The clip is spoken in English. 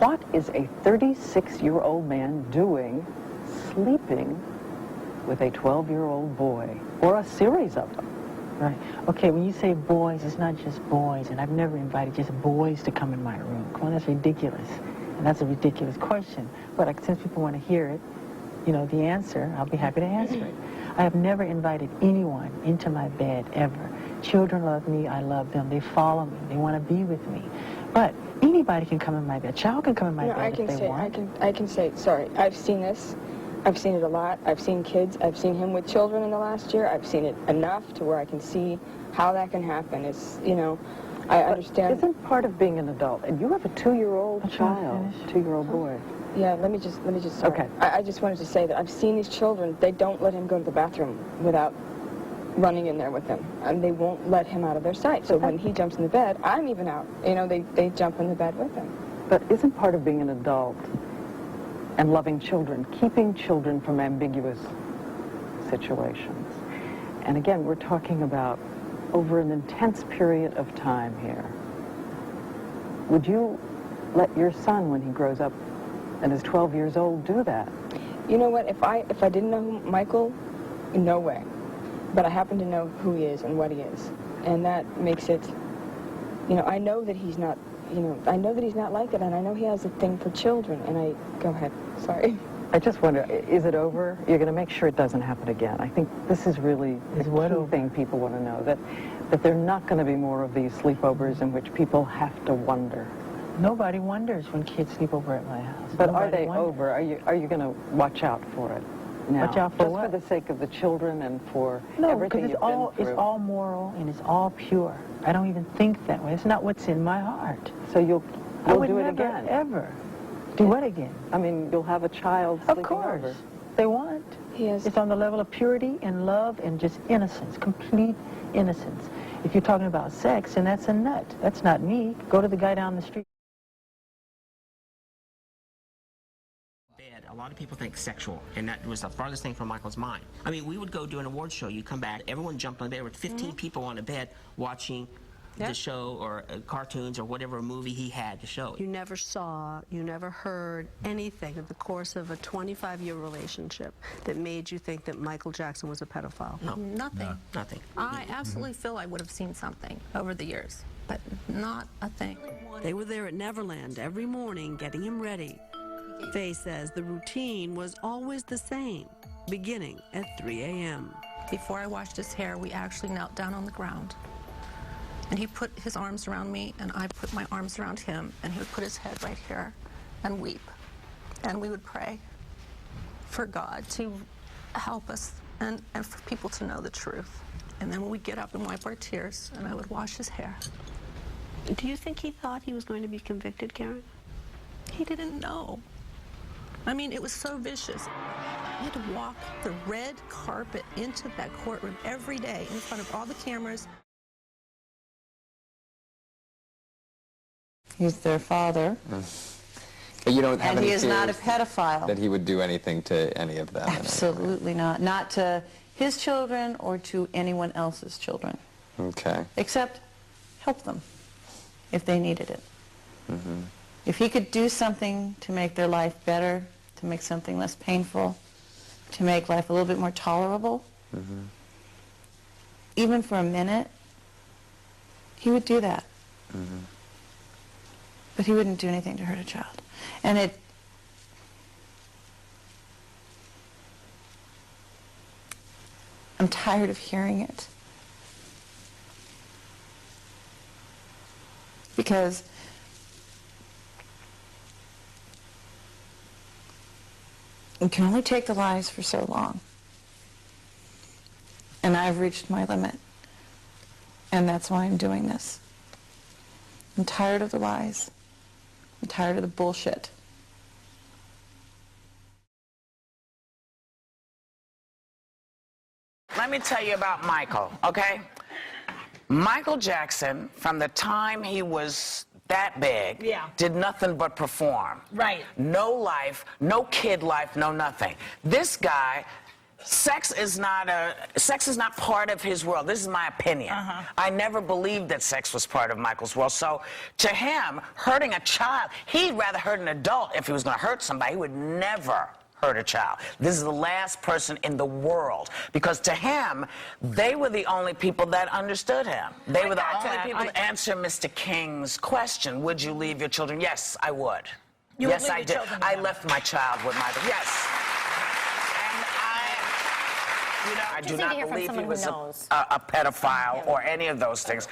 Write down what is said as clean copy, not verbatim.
What is a 36-year-old man doing sleeping with a 12-year-old boy, or a series of them? Right. Okay, when you say boys, it's not just boys, and I've never invited just boys to come in my room. Come on, that's ridiculous. And that's a ridiculous question. But since people want to hear it, you know, the answer, I'll be happy to answer it. I have never invited anyone into my bed, ever. Children love me, I love them, they follow me, they want to be with me. But anybody can come in my bed. A child can come in my bed if they want. I can say, sorry, I've seen this. I've seen it a lot. I've seen kids. I've seen him with children in the last year. I've seen it enough to where I can see how that can happen. It's, you know, I understand. Isn't part of being an adult, and you have a 2-year-old child, 2-year-old boy. Yeah, let me just, sorry. Okay. I just wanted to say that I've seen these children, they don't let him go to the bathroom without running in there with him. And they won't let him out of their sight. So when he jumps in the bed, I'm even out. You know, they jump in the bed with him. But isn't part of being an adult and loving children, keeping children from ambiguous situations? And again, we're talking about over an intense period of time here. Would you let your son, when he grows up and is 12 years old, do that? You know what, if I didn't know Michael, no way. But I happen to know who he is and what he is. And that makes it, you know, I know that he's not, you know, I know that he's not like that, and I know he has a thing for children, and go ahead, sorry. I just wonder, is it over? You're going to make sure it doesn't happen again. I think this is really the key thing people want to know, that there are not going to be more of these sleepovers in which people have to wonder. Nobody wonders when kids sleep over at my house. But are they over? Are you going to watch out for it now? Watch out for just what? for the sake of the children and for no, everything you've been through? It's all moral and it's all pure. I don't even think that way. It's not what's in my heart. So you'll do it again? Ever. Do what again? I mean, you'll have a child sleeping over. Of course. They want. It's on the level of purity and love and just innocence, complete innocence. If you're talking about sex, then that's a nut. That's not me. Go to the guy down the street. A lot of people think sexual, and that was the farthest thing from Michael's mind. I mean, we would go do an award show, you come back, everyone jumped on the bed with 15 people on the bed watching the show or cartoons or whatever movie he had to show. You never saw, you never heard anything in the course of a 25-year relationship that made you think that Michael Jackson was a pedophile? No. Nothing. No, nothing. I absolutely feel I would have seen something over the years, but not a thing. They were there at Neverland every morning getting him ready. Faye says the routine was always the same, beginning at 3 a.m. Before I washed his hair, we actually knelt down on the ground. And he put his arms around me, and I put my arms around him, and he would put his head right here and weep. And we would pray for God to help us and for people to know the truth. And then we'd get up and wipe our tears, and I would wash his hair. Do you think he thought he was going to be convicted, Karen? He didn't know. I mean, it was so vicious. I had to walk the red carpet into that courtroom every day in front of all the cameras. He's their father. But you don't have any fears fears not a pedophile. that he would do anything to any of them? Absolutely not. Not to his children or to anyone else's children. Okay. Except help them if they needed it. If he could do something to make their life better, to make something less painful, to make life a little bit more tolerable, even for a minute, he would do that. But he wouldn't do anything to hurt a child. And I'm tired of hearing it. Because you can only take the lies for so long. And I've reached my limit. And that's why I'm doing this. I'm tired of the lies. I'm tired of the bullshit. Let me tell you about Michael, okay? Michael Jackson, from the time he was that big, did nothing but perform. Right. No life, no kid life, no nothing. This guy Sex is not part of his world. This is my opinion. I never believed that sex was part of Michael's world. So to him, hurting a child, he'd rather hurt an adult if he was going to hurt somebody. He would never hurt a child. This is the last person in the world, because to him, they were the only people that understood him. They were the only people to answer Mr. King's question, would you leave your children? Yes, I would. Yes, I did. I left my child with Michael. Yes. I do not believe he was a pedophile or any of those things.